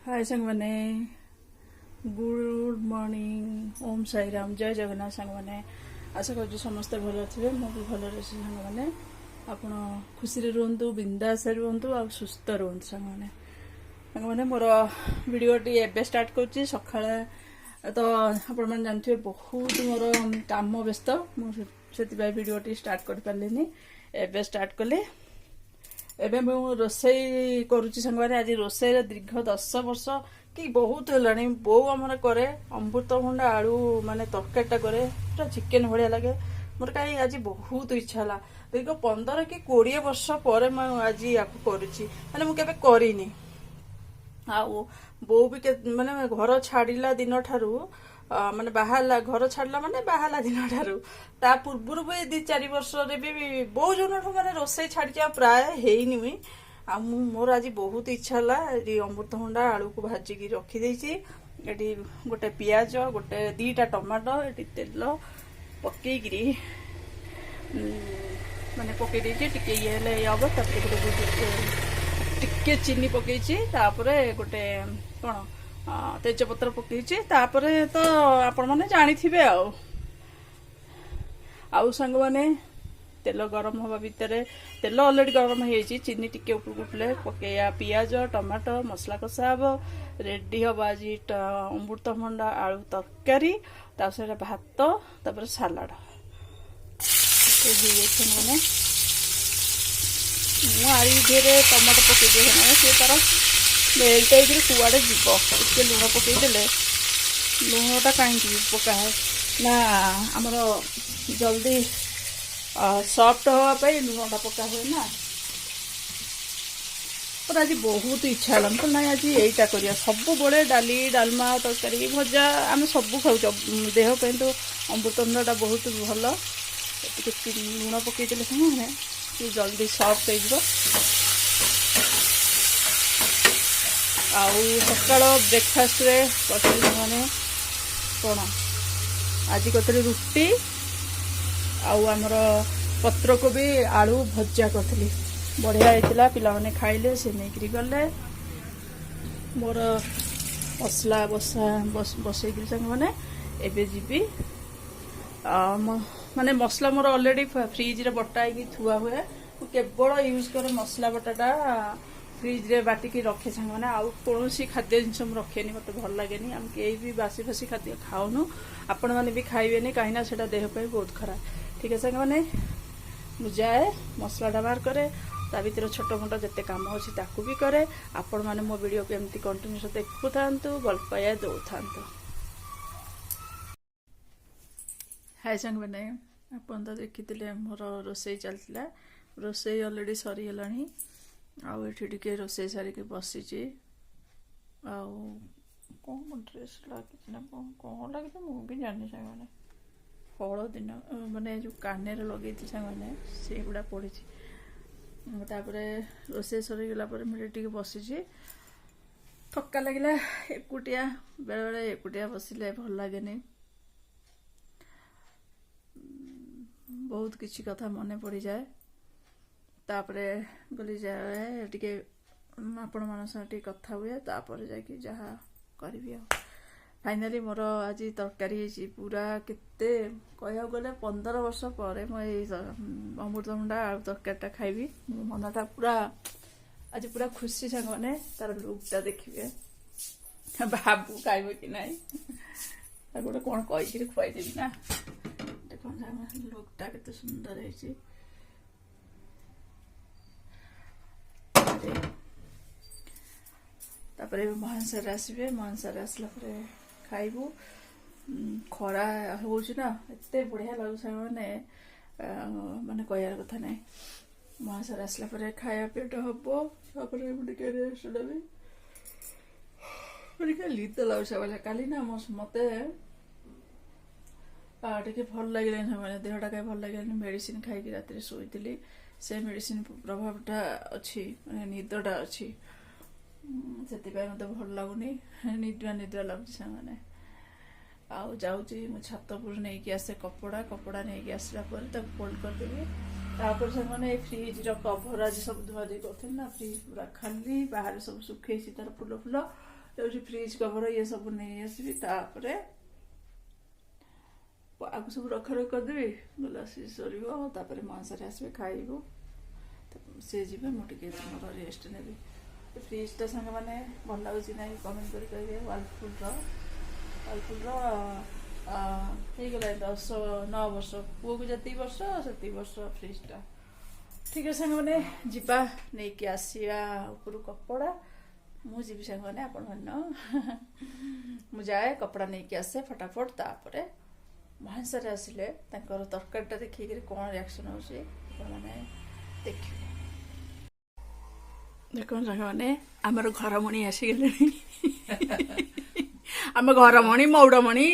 हाय सांग मैंने good morning ओम साई राम जय जगन्नाथ सांग मैंने आशा कर समस्ते भल थे मु भी भल रही सांग मैंने आप खुशी रुहतु बिंदास रुहतु आ सुस्थ रुहतु सांग मैंने मोर भिडटी एवं स्टार्ट कर सका तो आपण मैंने जानते बहुत मोर काम व्यस्त मुझे भिडटी स्टार्ट कर पारे एवं स्टार्ट कले एबे मु रोसई करुच्ची संगवाने आज रोसई दीर्घ 10 वर्ष कि बहुत है बो आमर करे अमृतभंडा आलू माने तरकारीटा करे पूरा चिकेन भाया लगे मोर कहीं आज बहुत इच्छा है दीर्घ 15 कि 20 वर्ष पर आज या करुच्ची माने मु केबे करिनी आ बो भी माने घर छाड़िला दिन ठारू माने बाहरला घर छाड़ला माने बाहरला दिन ठारू ता पूर्वर भी 2-4 वर्ष भी बहुत जन मैंने रोसई छाड़ी प्राय हैनी मुई आ मोर आज बहुत इच्छा है अमृतभंडा आलू को भाजिकी रखीदे ये गोटे पियाज गोटे 2टा टमाटो ये तेल पकईकरी माने पकई टिके ये हम टिके चीनी पकईची गोटे कौन तेजपत्र पकईची तो आपण मैंने जानी थे आउ सांग मैंने तेल गरम हवा भितर तेल अलरेडी गरम हो चीनी टिके ऊपर उठले पकईया पियाज टमाटो मसला कषा हम रेडी हम आज अमृतभंडा आलू तरकारी भात तापर सालाड मैंने मुझे टमाटो पकईदे सी तार मेल्ट हो कुआड़े जीव टे लुण पकईदे लुणटा कहीं पकाए ना आमर जल्दी सॉफ्ट हाँपाई लुणटा पका हुए ना पर आज बहुत इच्छा है तो ना आज यहीटा करिया सब बड़े डाली डालमा तरकारी भजा आम सब खाऊ देहपाई तो अमृतभंडाटा बहुत भल लुण पकईदे से जल्दी सॉफ्ट हो सकाल ब्रेकफास्ट मैंने कौन आज कतरी रुटी आमर पत्र कोबी आलू भजा करी बढ़िया होता पिला माने खाइले से नहीं गले मोर मसला बसई मैंने एबे जीवी माने मसला मोर ऑलरेडी फ्रिज रे बटा थुआ हुए केवल यूज कर मसला बटाटा फ्रिज रे बाटिकी रखे सांग मैंने आउ कौन खाद्य जिन रखे मत भल लगे आम कहीं भी बासी फासी खाद्य खाऊनु आपण मैंने भी खाइबे कहीं से देहपाई बहुत खराब ठीक है सांग मैंने मुझे मसलाटा बाहर करे ता भर छोट मोट जिते कम अच्छी ताकू भी करे आपण मैंने मो वीडियो को एमती कंटिन्यूस देखु था भल पाया दौ था हाय सांग मैंने आपन तो देखी मोर रोसई चलता रोसई अलरेडी सरीगला आठे रोसई सारिक बसी कौन ड्रेस लगी कौन लगी मुझे जानी साने फल दिन माने जो कान लगे मैंने से गुड़ा पड़ी रोसई सरीगला मुझे बसी थका लगे एकुटिया बेले बेले एकुटिया बसिले भल लगे बहुत किसी कथा मन पड़ जाए तापरे गली जाए टिके आपण मान टे कथा हुए तापर जाकि जहा करी फाइनाली मोर आज तरकारी पूरा केते कह गले 15 वर्ष पर अमृतभंडा आलू तरकारीटा खाइबी मो मनटा पूरा आज पूरा खुशी सांग मैंने तार लुकटा देखिए बाबू खाइब कि ना गोटे कौन कही खुआईदेवी ना देख लुकटा केते सुंदर है तापरे महानसार आसबे महानसार आसला खाइबू खरा होना एत बढ़िया लगुच मैंने माने कहार कथा ना महानसार आसला खाया पेट हम रेस्ट देवी निद लगुच काली ना मत टे भल लगे मैंने देहटा कहीं भल लगे मेडिसिन खाई रात शोली से मेडिसिन प्रभावटा अच्छी मैंने निदटा अच्छी से मत भल लगुनि निदुआ निदुआ लगुच मैंने आउ जाऊँगी मु छात पर नहीं आसे कपड़ा नहीं आसला फोल्ड करदेवी तापर से मैंने फ्रिज कभर आज सब धुआधुई करते ना फ्रिज पूरा खाली बाहर सब सुखे तार फुल फुल जो फ्रिज कवर ये सब नहीं आसबि तापरे आगु सब रखा रख करदेवि गला सी सर मांसरे आसबे खाइबू सी जी मुझे तुम रेस्ट ने फ्रिजटा सांग मैंने भल लगुच ना कमेंट कर कहे वालपुल होगला 10-9 वर्ष पुओ को जी वर्ष से वर्ष फ्रिजटा ठीक है सांग मैंने जीवा नहीं कि आसिया ऊपर कपड़ा मुझे सांग मैंने आपण मुझे कपड़ा नहीं कि आसे फटाफट तापर भान्सरे आसिले तरकारीटा देखिए कौन रिएक्शन होने देख देख सांग मैंने आमर घरमणी आसीगले आम घरमणी मौड़मणी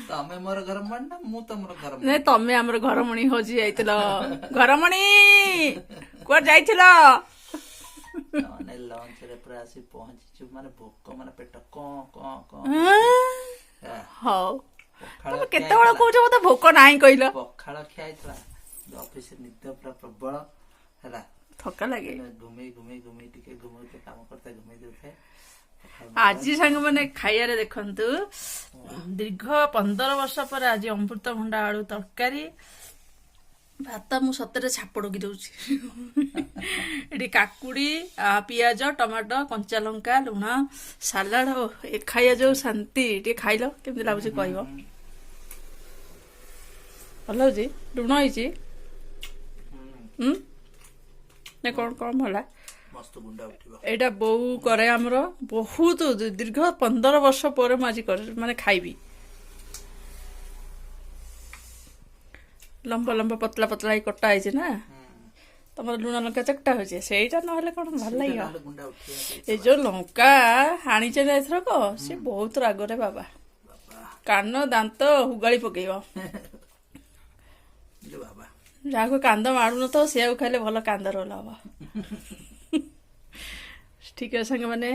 तमे मोर घर ना मु तमर घर नहीं तमे आमर घरमणी हजि जाइतिल घरमणी कुआर जाइतिल माने लंच रे पूरा आसी पहुंची माने भोक माने पेट क क हो तमे केते बळ कहू मते भोक नाही कहिलो पखाळ खाइतला ऑफिस नित्य पूरा प्रबल हला थका लगे घुमे टिके घुमे काम करते घुमे देउथे आज सांग मैंने खाइबारे देखंतु दीर्घ 15 वर्ष पर आज अमृतभंडा आलू तरकारी भात मु सतरे छापड़ की दउछि काकुड़ी पियाज टमाटो कंचा लंका लुण सालाड ए खाइया जो शांति टे खाइलो केमति लागुछि कहबो भल होछि लुण होइछि ने कोन कम होला एटा बोऊ करे हमरो बहुत दीर्घ 15 वर्ष पर माजी कर माने खाइबी लंबा लंबा पतला पतला ही कटा है ना तुम लुण लंका चकटा हो सेटा ना कौन भल लगे ये जो लंका हाणी एथरक सी बहुत राग रे बाबा कान दांत हुगाड़ी पकेब जहाँ कांद मारू न तो से खाइले भल कांद रोल हम ठीक है सांग मैंने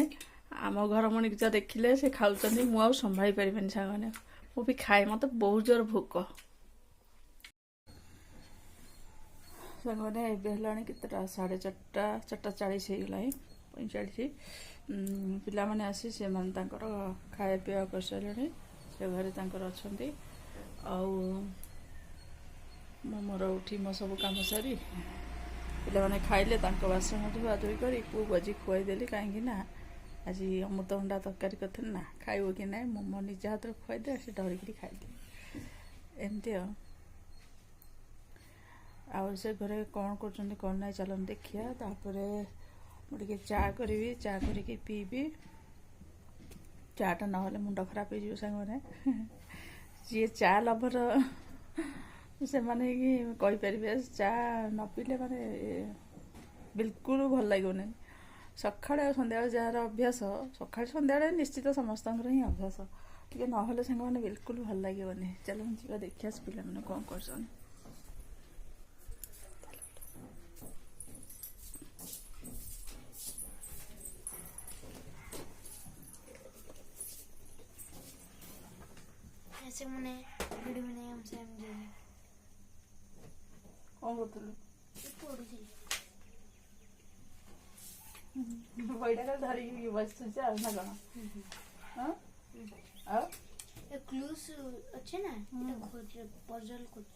आम घर मणि जो देखिले से खाऊँ मुझे संभाई पारि सांग मैंने मु भी खाए मत बहुत जोर भोक सांग मैंने एलाणी केतटा 4:30 होगला 45 पिला माने आसी से माने खाया पीवा कर सारे से घरे अच्छा मोर उठी मो सब कम सारी पिला माने खाइले बासन धुआ धुई कर पुओ बजी खुआईदेली कहीं आज अमृतभंडा तरकारी करते ना खाइब कि ना मो निज हाथ खुआईदे से डरिकी खाईदे एमती से घरे कौन कर कौन ना चलन देखिया तापर मुझे चा करी चा करके पीबी चाटा ना मुंड खराब हो सांग मैंने जी चा लभर से माने कि चा न पीले माने बिल्कुल भल लगे सकाଳେ सन्ध्या जार अभ्यास सकाଳେ सन्ध्या निश्चित समस्त ही अभ्यास टे ना सांग मैंने बिल्कुल भल लगे चलो जी देखिए पिला मैंने कौन कर ऐसे मने वीडियो में हम से कौन करथलु पढुथि बैठा धरी बस ना कौन हाँ ए क्लूज अच्छे ना এটা खोज पजल खोज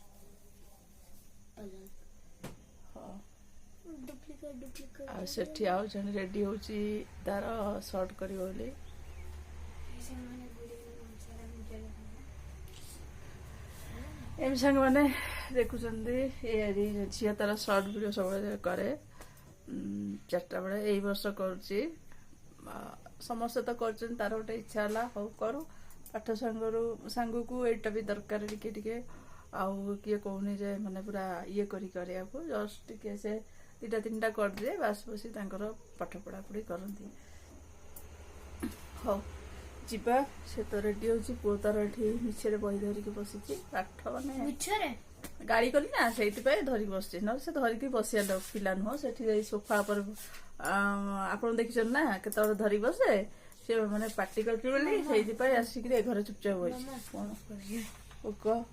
पजल हाँ डुप्लिकेट आ सेठी आउ जन रेडी होची तार शॉर्ट करी बोली ऐसे मने वीडियो में हम से एम सांग मैंने देखुं झील तार सर्ट भिड सब कै 4टा बेले यही वर्ष कर समस्ते तो कर तार गोटे इच्छा है हौ करू पाठ सांग को एटा भी दरकार टिके आउ किए कहूनी जे माने पूरा ये करी जस्ट टिके से 2-3टा करदे बास बसी पाठ पढ़ा पढ़ी करती हौ जीवा से तो रेडी हो पुओ तार ये मिछे बही धरिकी बसी पाठ मैंने गाड़ी कली ना से धरिक बस ना से धरिकी बसिया पिला नुह से सोफा पर आप देखी ना केत धरिक बसे से मैंने पार्टी करती आसिक घर चुपचाप बस कौन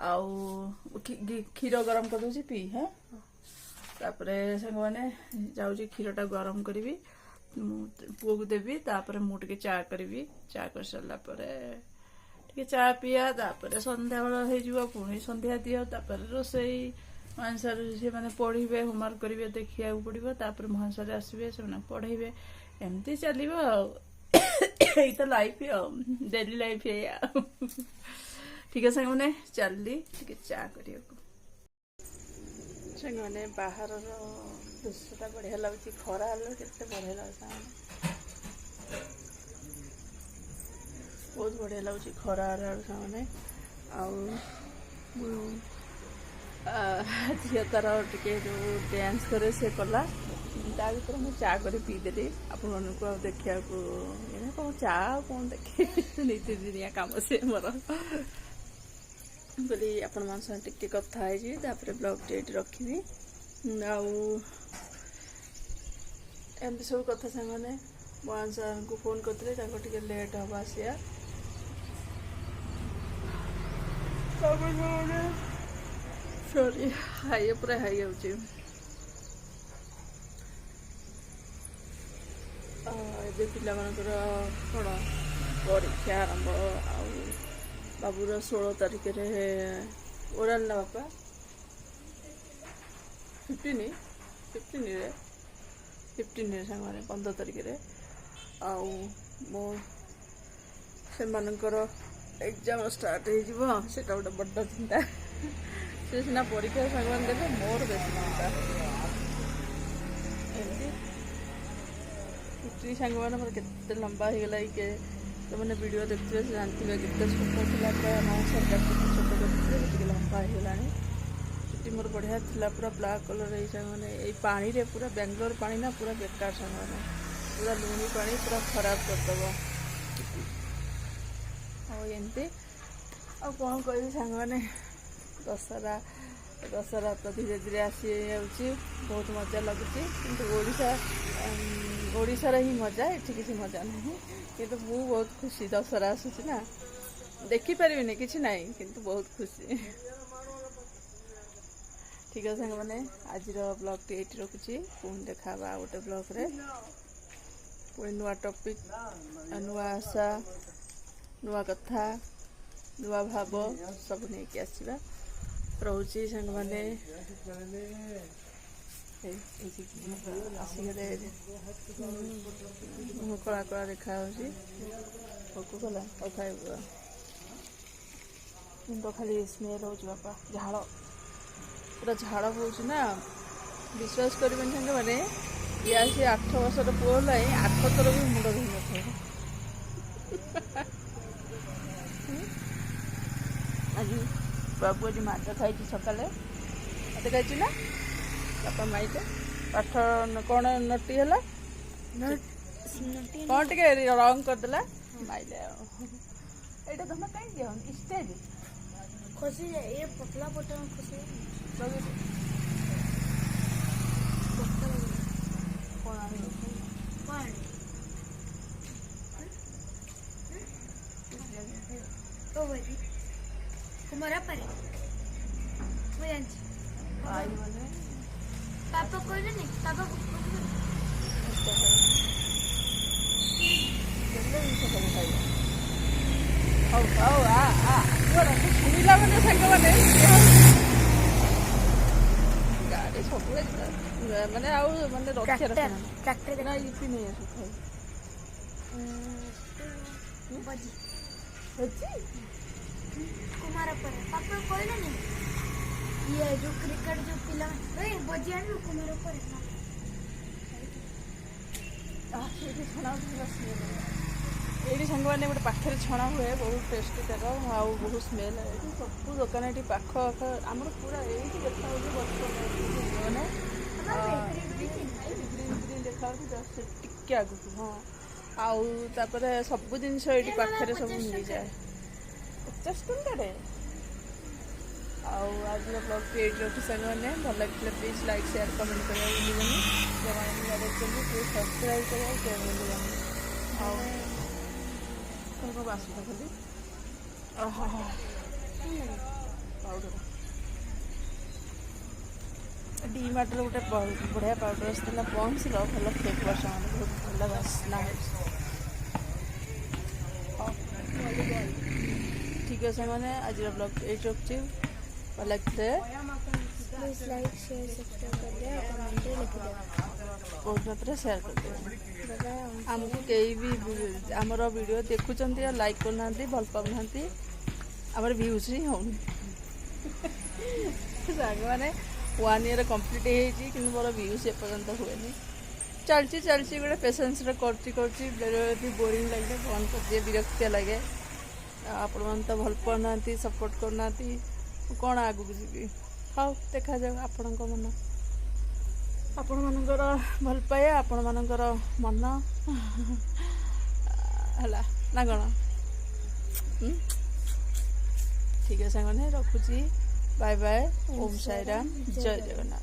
आउ क्षीर गरम कर पी हाँ ତାପରେ ସାଙ୍ଗମାନେ ଯାଉଛି କ୍ଷୀରଟା ଗରମ କରିବି, ମୁଁ ପୁଅକୁ ଦେବି, ତାପରେ ମୁଁ ଟିକେ ଚା କରିବି। ଚା କରିସାରିଲା ପରେ ଟିକେ ଚା ପିଆ, ତାପରେ ସନ୍ଧ୍ୟାବେଳ ହେଇଯିବ, ପୁଣି ସନ୍ଧ୍ୟା ଦିଅ, ତାପରେ ରୋଷେଇ। ମହାଂସାରେ ସେମାନେ ପଢିବେ, ହୋମୱାର୍କ କରିବେ, ଦେଖିବାକୁ ପଡିବ, ତାପରେ ମହାଂସାରେ ଆସିବେ, ସେମାନେ ପଢେଇବେ, ଏମିତି ଚାଲିବ ଆଉ। ଏଇ ତ ଲାଇଫ ଆଉ, ଡେଲି ଲାଇଫ ଏଇଆ। ଠିକ ଅଛି ସାଙ୍ଗମାନେ, ଚାଲିଲି ଟିକେ ଚା କରିବାକୁ। ସାଙ୍ଗମାନେ ବାହାରର ଦୃଶ୍ୟଟା ବଢିଆ ଲାଗୁଛି, ଖରା ହେଲେ କେତେ ବଢିଆ ଲାଗୁଛି ସାଙ୍ଗମାନେ, ବହୁତ ବଢିଆ ଲାଗୁଛି ଖରା ହେଲା ସାଙ୍ଗମାନେ। ଆଉ ଝିଅ ତାର ଟିକେ ଯୋଉ ଡ୍ୟାନ୍ସ କରେ ସେ କଲା, ତା ଭିତରେ ମୁଁ ଚା କରି ପିଇଦେଲି। ଆପଣମାନଙ୍କୁ ଆଉ ଦେଖିବାକୁ କଣ ଚା ଆଉ କଣ ଦେଖେ, ନିତିଦିନିଆ କାମ ସେ ମୋର ବୋଲି ଆପଣମାନଙ୍କ ସାଙ୍ଗେ ଟିକେ କଥା ହେଇଛି, ତାପରେ ବ୍ଲଗ୍ଟି ଏଇଠି ରଖିବି। ଆଉ ଏମିତି ସବୁ କଥା ସାଙ୍ଗମାନେ। ମହାନ ସାର୍ଙ୍କୁ ଫୋନ୍ କରିଥିଲେ, ତାଙ୍କ ଟିକେ ଲେଟ୍ ହବ ଆସିବା। ସରି ହାଇ ପୁରା ହେଇଯାଉଛି। ଏବେ ପିଲାମାନଙ୍କର କ'ଣ ପରୀକ୍ଷା ଆରମ୍ଭ, ଆଉ ବାବୁର 16 ତାରିଖରେ ଓରାଲ ନା ବାପା 15ରେ ସାଙ୍ଗମାନେ 15 ତାରିଖରେ। ଆଉ ମୋ ସେମାନଙ୍କର ଏକ୍ଜାମ ଷ୍ଟାର୍ଟ ହେଇଯିବ, ସେଇଟା ଗୋଟେ ବଡ଼ ଚିନ୍ତା। ସେ ସିନା ପରୀକ୍ଷା ସାଙ୍ଗମାନେ ଦେବେ, ମୋର ବେଶୀ ଚିନ୍ତା। ଏମିତି ଛୁଟି ସାଙ୍ଗମାନେ ମୋର କେତେ ଲମ୍ବା ହେଇଗଲା, କି ସେମାନେ ଭିଡ଼ିଓ ଦେଖୁଥିବେ ସେ ଜାଣିଥିବେ କେତେ ଛୋଟ ଥିଲା, ପୁରା 9 ସରକାର ଛୋଟ କରିଥିଲେ, ଟିକେ ଲମ୍ବା ହେଇଗଲାଣି। ଛୁଟି ମୋର ବଢ଼ିଆ ଥିଲା, ପୁରା ବ୍ଲାକ୍ କଲର୍। ଏଇ ସାଙ୍ଗମାନେ ଏଇ ପାଣିରେ ପୁରା ବାଙ୍ଗାଲୋର ପାଣି ନା ପୁରା ବେକାର ସାଙ୍ଗମାନେ, ପୁରା ଲୁଣି ପାଣି, ପୁରା ଖରାପ କରିଦେବ। ଆଉ ଏମିତି ଆଉ କ'ଣ କହିବି ସାଙ୍ଗମାନେ, ଦଶହରା ତ ଧୀରେ ଧୀରେ ଆସିଯାଉଛି, ବହୁତ ମଜା ଲାଗୁଛି। କିନ୍ତୁ ଓଡ଼ିଶାର ହିଁ ମଜା, ଏଠି କିଛି ମଜା ନାହିଁ। କିନ୍ତୁ ମୁଁ ବହୁତ ଖୁସି, ଦଶହରା ଆସୁଛି ନା, ଦେଖିପାରିବିନି କିଛି ନାହିଁ, କିନ୍ତୁ ବହୁତ ଖୁସି। ଠିକ୍ ଅଛି ସାଙ୍ଗମାନେ, ଆଜିର ବ୍ଲଗ୍ଟି ଏଇଠି ରଖୁଛି। ପୁଣି ଦେଖା ହେବା ଆଉ ଗୋଟେ ବ୍ଲଗ୍ରେ, ପୁଣି ନୂଆ ଟପିକ୍, ନୂଆ ଆଶା, ନୂଆ କଥା, ନୂଆ ଭାବ ସବୁ ନେଇକି ଆସିବା। ରହୁଛି ସାଙ୍ଗମାନେ। ଆସିଗଲେ କଳା କଳା ଦେଖାଯାଉଛି, ଭୋକ କଲା ଆଉ ଖାଇବୁ। ମୁଣ୍ଡ ଖାଲି ସ୍ମେଲ୍ ହେଉଛି ବାପା, ଝାଳ ପୁରା ଝାଳ ହେଉଛି ନା, ବିଶ୍ୱାସ କରିବେନି ସାଙ୍ଗମାନେ। ଇଏ ଆସି 8 ବର୍ଷର ପୁଅ ହେଲାଣି, 8 ଥର ବି ମୁଣ୍ଡ ଧୋଇନଥିବ। ଆଜି ବାବୁ ଆଜି ମାଛ ଖାଇଛି ସକାଳେ, ମତେ ଖାଇଛି ନା ବାପା ମାଇଲେ। ପାଠ କ'ଣ ନଟି ହେଲା, କ'ଣ ଟିକେ ରଙ୍ଗ କରିଦେଲା, ମାଇଲେ। ଆଉ ଏଇଟା ତମେ କାହିଁ ଦିଅନି ଇଷ୍ଟେଜ ଖସିଯାଏ, ଏ ପତଲା ପଟା ଖସିଯାଏ। କୁମାର ପାରେ ମୁଁ ଜାଣିଛି। ପାପା କହିଲେନି, ପାପା ଶୁଣିଲା ମାନେ ସାଙ୍ଗମାନେ ଗାଡ଼ି ସବୁବେଳେ ମାନେ ଆଉ ମାନେ ରଖିବାର ନା ଇପି ନେଇ ଆସୁ ଖାଇ କୁମାର ପାରେ ପାପା କହିଲେନି, ଇଏ ଯୋଉ କ୍ରିକେଟ ଯୋଉ ପିଲାମାନେ ବଜି ଆଣିବୁ କୁମାର ପାରେ। ଏଇଠି ସାଙ୍ଗମାନେ ଗୋଟେ ପାଖରେ ଛଣା ହୁଏ, ବହୁତ ଟେଷ୍ଟି ତାର, ଆଉ ବହୁତ ସ୍ମେଲ୍। ଏଇଠି ସବୁ ଦୋକାନ ଏଠି ପାଖ ଆମର ପୁରା ଏଇଠି ଦେଖାଯାଉଛି ଗଛ ମାନେ ଗ୍ରୀନ୍ ଦେଖାଯାଉଛି, ଜଷ୍ଟ ଟିକେ ଆଗକୁ। ହଁ, ଆଉ ତାପରେ ସବୁ ଜିନିଷ ଏଇଠି ପାଖରେ ସବୁ ମିଳିଯାଏ 50 ଟଙ୍କାରେ। ଆଉ ଆଜିର ବ୍ଲଗ୍ଟି ଏଇଠି ରଖି ସାଙ୍ଗମାନେ, ଭଲ ଲାଗିଥିଲେ ପ୍ଲିଜ୍ ଲାଇକ୍, ସେୟାର, କମେଣ୍ଟ କରିବାକୁ ଭୁଲିବନି। ଯେଉଁମାନେ ନୂଆ ଦେଖୁଛନ୍ତି ପ୍ଲିଜ୍ ସବସ୍କ୍ରାଇବ୍ କରିବାକୁ ଭୁଲିବନି। ଆଉ କ'ଣ ବାସୁଟା ଖାଲି ପାଉଡ଼ର ଡିମାର୍ଟର ଗୋଟେ ବଢ଼ିଆ ପାଉଡ଼ର ଆସିଥିଲା ପଣ୍ଡ୍ସର ଭଲ ଫ୍ଲେଭର ସେମାନେ ବହୁତ ଭଲ ବାସ୍ନା ହେଉଛି। ठीक है सामान आज ब्लॉग ये रखुची भल लगे प्लीज लाइक शेयर सब्सक्राइब कर दे और कमेंट लिख दे बहुत मात्रा शेयर कर दे बाय आमको कई भी आमर वीडियो देखुंत लाइक करना भल पाऊना आमर व्यूज ही होनी सांग मैंने 1 ईयर कंप्लीट कि मोर व्यूज एपर्यंत हुए चलती चलती गोटे पेसेन्स करती बेले भी बोरिंग लगे बंद कर दिए विरक्तिया लगे आपण मैंने तो भल पाना सपोर्ट करना कौन आगू जी हाँ देखा जाऊ आपण मन आपण मानकर भल पाए आपण मानकर मन है ना कौन ठीक है सांगने रखुची बाय बाय ओम साई राम जय जगन्नाथ।